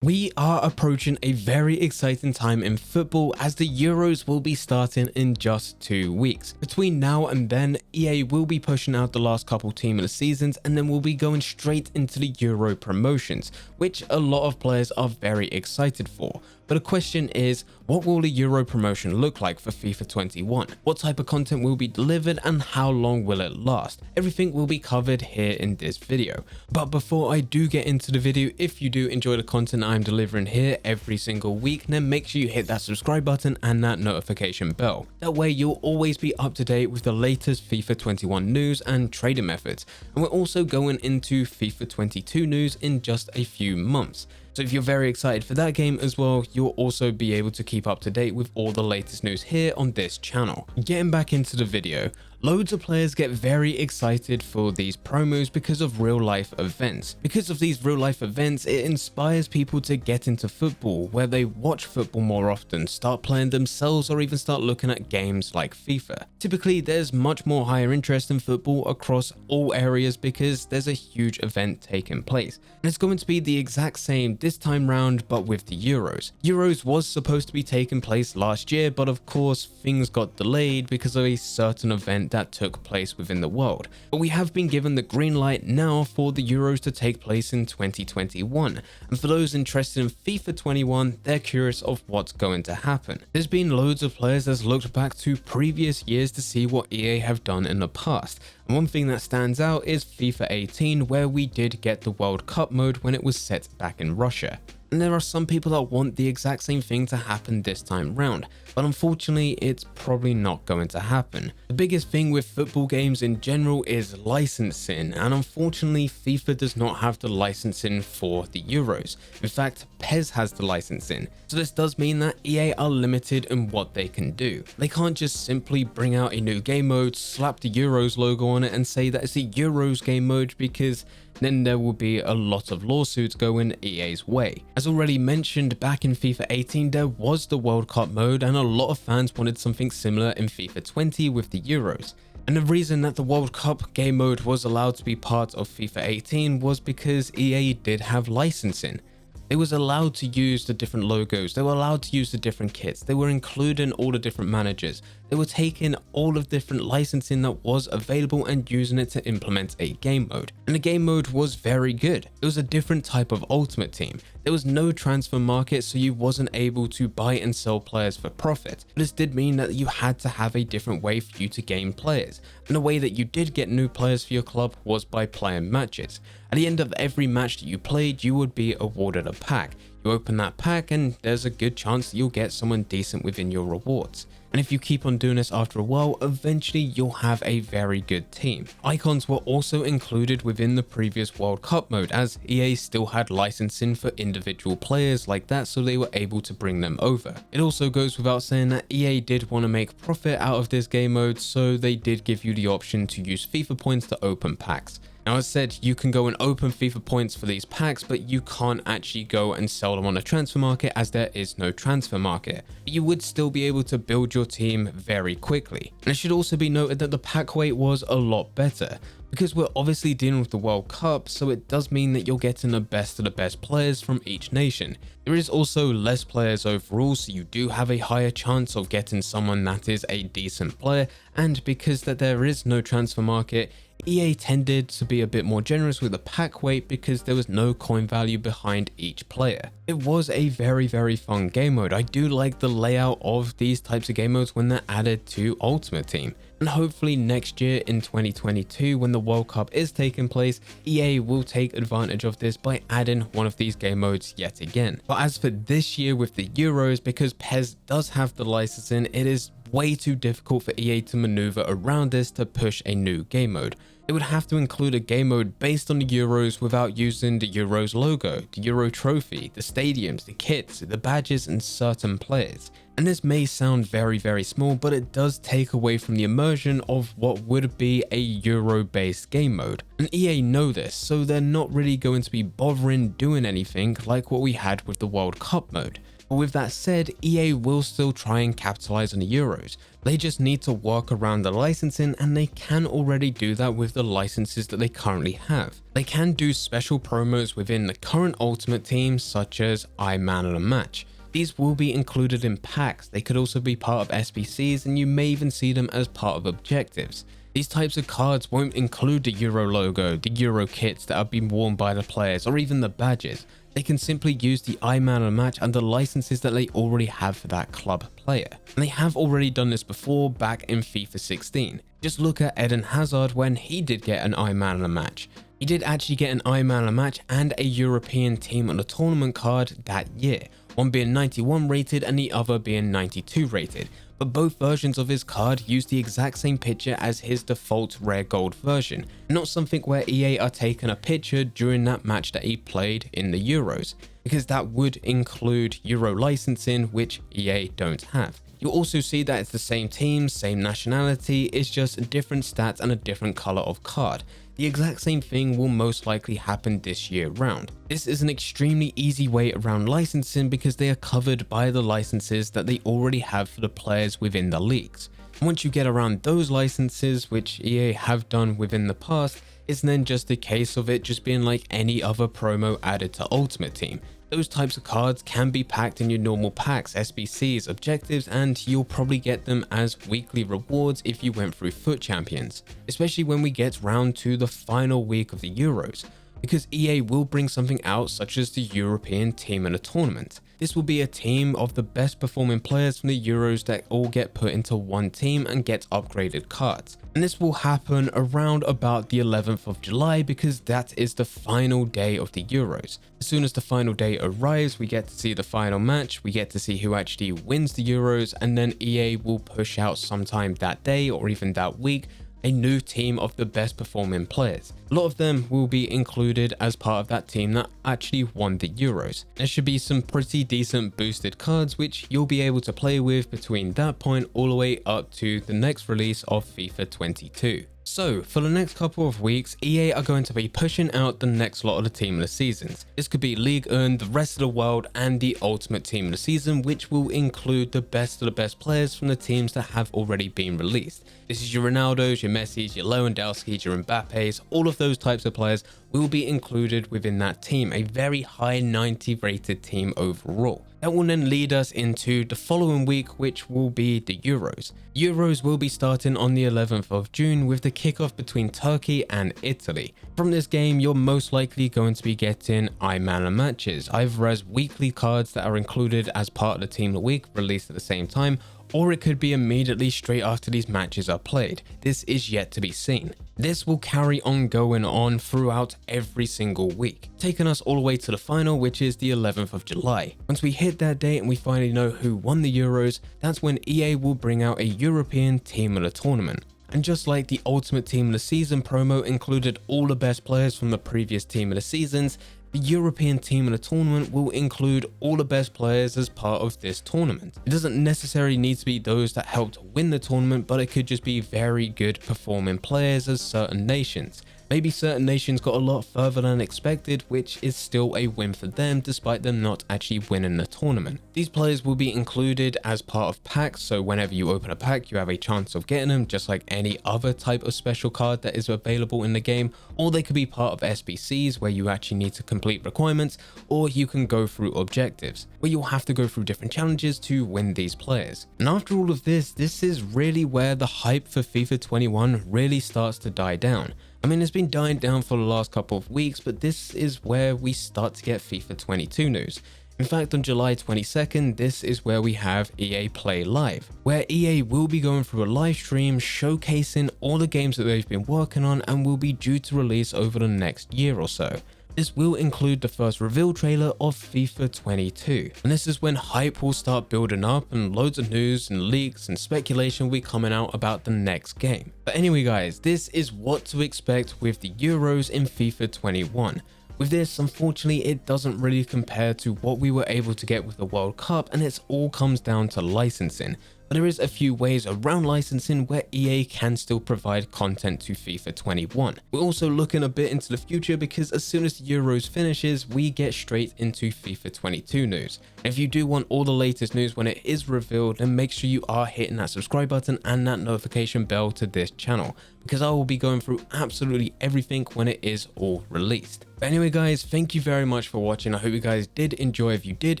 We are approaching a very exciting time in football as the Euros will be starting in just 2 weeks. Between now and then, EA will be pushing out the last couple team of the seasons and then we'll be going straight into the Euro promotions, which a lot of players are very excited for. But the question is, what will the Euro promotion look like for FIFA 21? What type of content will be delivered and how long will it last? Everything will be covered here in this video. But before I do get into the video, if you do enjoy the content I'm delivering here every single week, then make sure you hit that subscribe button and that notification bell. That way you'll always be up to date with the latest FIFA 21 news and trading methods. And we're also going into FIFA 22 news in just a few months. So if you're very excited for that game as well, you'll also be able to keep up to date with all the latest news here on this channel. Getting back into the video, loads of players get very excited for these promos because of real life events. Because of these real life events, it inspires people to get into football, where they watch football more often, start playing themselves, or even start looking at games like FIFA. Typically, there's much more higher interest in football across all areas because there's a huge event taking place. And it's going to be the exact same this time round, but with the Euros. Euros was supposed to be taking place last year, but of course, things got delayed because of a certain event that took place within the world. But we have been given the green light now for the Euros to take place in 2021. And for those interested in FIFA 21, they're curious of what's going to happen. There's been loads of players that's looked back to previous years to see what EA have done in the past. And one thing that stands out is FIFA 18, where we did get the World Cup mode when it was set back in Russia. And there are some people that want the exact same thing to happen this time round, but unfortunately it's probably not going to happen. The biggest thing with football games in general is licensing, and unfortunately FIFA does not have the licensing for the Euros. In fact, PES has the licensing, so this does mean that EA are limited in what they can do. They can't just simply bring out a new game mode, slap the Euros logo on it and say that it's a Euros game mode, because then there will be a lot of lawsuits going EA's way. As already mentioned, back in FIFA 18 there was the World Cup mode, and a lot of fans wanted something similar in FIFA 20 with the Euros. And the reason that the World Cup game mode was allowed to be part of FIFA 18 was because EA did have licensing. They was allowed to use the different logos, they were allowed to use the different kits, they were including all the different managers, they were taking all of the different licensing that was available and using it to implement a game mode. And the game mode was very good. It was a different type of Ultimate Team. There was no transfer market, so you wasn't able to buy and sell players for profit. This did mean that you had to have a different way for you to gain players. And the way that you did get new players for your club was by playing matches. At the end of every match that you played, you would be awarded a pack. You open that pack and there's a good chance that you'll get someone decent within your rewards. And if you keep on doing this after a while, eventually you'll have a very good team. Icons were also included within the previous World Cup mode, as EA still had licensing for individual players like that, so they were able to bring them over. It also goes without saying that EA did want to make profit out of this game mode, so they did give you the option to use FIFA points to open packs. Now, as said, you can go and open FIFA points for these packs, but you can't actually go and sell them on a transfer market as there is no transfer market. But you would still be able to build your team very quickly. And it should also be noted that the pack weight was a lot better, because we're obviously dealing with the World Cup, so it does mean that you're getting the best of the best players from each nation. There is also less players overall, so you do have a higher chance of getting someone that is a decent player, and because that there is no transfer market, EA tended to be a bit more generous with the pack weight because there was no coin value behind each player. It was a very fun game mode. I do like the layout of these types of game modes when they're added to Ultimate Team. And hopefully next year in 2022, when the World Cup is taking place, EA will take advantage of this by adding one of these game modes yet again. But as for this year with the Euros, because PES does have the licensing, it is way too difficult for EA to maneuver around this to push a new game mode. It would have to include a game mode based on the Euros without using the Euros logo, the Euro trophy, the stadiums, the kits, the badges, and certain players. And this may sound very small, but it does take away from the immersion of what would be a Euro-based game mode. And EA know this, so they're not really going to be bothering doing anything like what we had with the World Cup mode. But with that said, EA will still try and capitalize on the Euros. They just need to work around the licensing, and they can already do that with the licenses that they currently have. They can do special promos within the current Ultimate Team, such as IMOTM. These will be included in packs. They could also be part of SBCs, and you may even see them as part of objectives. These types of cards won't include the Euro logo, the Euro kits that have been worn by the players, or even the badges. They can simply use the IMOTM and the licenses that they already have for that club player. And they have already done this before back in FIFA 16. Just look at Eden Hazard when he did get an IMOTM. He did actually get an IMOTM and a European Team of the Tournament card that year, one being 91 rated and the other being 92 rated. But both versions of his card use the exact same picture as his default rare gold version, not something where EA are taking a picture during that match that he played in the Euros, because that would include Euro licensing, which EA don't have. You'll also see that it's the same team, same nationality, it's just different stats and a different color of card. The exact same thing will most likely happen this year round. This is an extremely easy way around licensing because they are covered by the licenses that they already have for the players within the leagues. Once you get around those licenses, which EA have done within the past, it's then just a case of it just being like any other promo added to Ultimate Team. Those types of cards can be packed in your normal packs, SBCs, objectives, and you'll probably get them as weekly rewards if you went through FUT Champions, especially when we get round to the final week of the Euros, because EA will bring something out such as the European Team of the Tournament. This will be a team of the best performing players from the Euros that all get put into one team and get upgraded cards. And this will happen around about the 11th of July because that is the final day of the Euros. As soon as the final day arrives, we get to see the final match, we get to see who actually wins the Euros, and then EA will push out sometime that day or even that week a new team of the best performing players. A lot of them will be included as part of that team that actually won the Euros. There should be some pretty decent boosted cards which you'll be able to play with between that point all the way up to the next release of FIFA 22. So, for the next couple of weeks, EA are going to be pushing out the next lot of the Team of the Seasons. This could be League 1, the rest of the world, and the Ultimate Team of the Season, which will include the best of the best players from the teams that have already been released. This is your Ronaldos, your Messis, your Lewandowskis, your Mbappes, all of those types of players will be included within that team, a very high 90 rated team overall. That will then lead us into the following week, which will be the Euros. Euros will be starting on the 11th of June with the kickoff between Turkey and Italy. From this game, you're most likely going to be getting IMOTM matches, either as weekly cards that are included as part of the Team of the Week released at the same time, or it could be immediately straight after these matches are played. This is yet to be seen. This will carry on going on throughout every single week, taking us all the way to the final, which is the 11th of July. Once we hit that date and we finally know who won the Euros, that's when EA will bring out a European Team of the Tournament. And just like the Ultimate Team of the Season promo included all the best players from the previous Team of the Seasons, the European Team of the Tournament will include all the best players as part of this tournament. It doesn't necessarily need to be those that helped win the tournament, but it could just be very good performing players as certain nations. Maybe certain nations got a lot further than expected, which is still a win for them despite them not actually winning the tournament. These players will be included as part of packs, so whenever you open a pack you have a chance of getting them just like any other type of special card that is available in the game, or they could be part of SBCs where you actually need to complete requirements, or you can go through objectives where you'll have to go through different challenges to win these players. And after all of this is really where the hype for FIFA 21 really starts to die down. I mean, it's been dying down for the last couple of weeks, but this is where we start to get FIFA 22 news. In fact, on July 22nd, this is where we have EA Play Live, where EA will be going through a live stream showcasing all the games that they've been working on and will be due to release over the next year or so. This will include the first reveal trailer of FIFA 22, and this is when hype will start building up and loads of news and leaks and speculation will be coming out about the next game. But anyway guys, this is what to expect with the Euros in FIFA 21. With this, unfortunately, it doesn't really compare to what we were able to get with the World Cup, and it all comes down to licensing. But there is a few ways around licensing where EA can still provide content to FIFA 21. We're also looking a bit into the future because as soon as the Euros finishes, we get straight into FIFA 22 news. If you do want all the latest news when it is revealed, then make sure you are hitting that subscribe button and that notification bell to this channel, because I will be going through absolutely everything when it is all released. But anyway guys, thank you very much for watching. I hope you guys did enjoy. If you did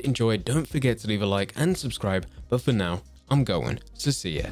enjoy, don't forget to leave a like and subscribe. But for now, I'm going, so see ya.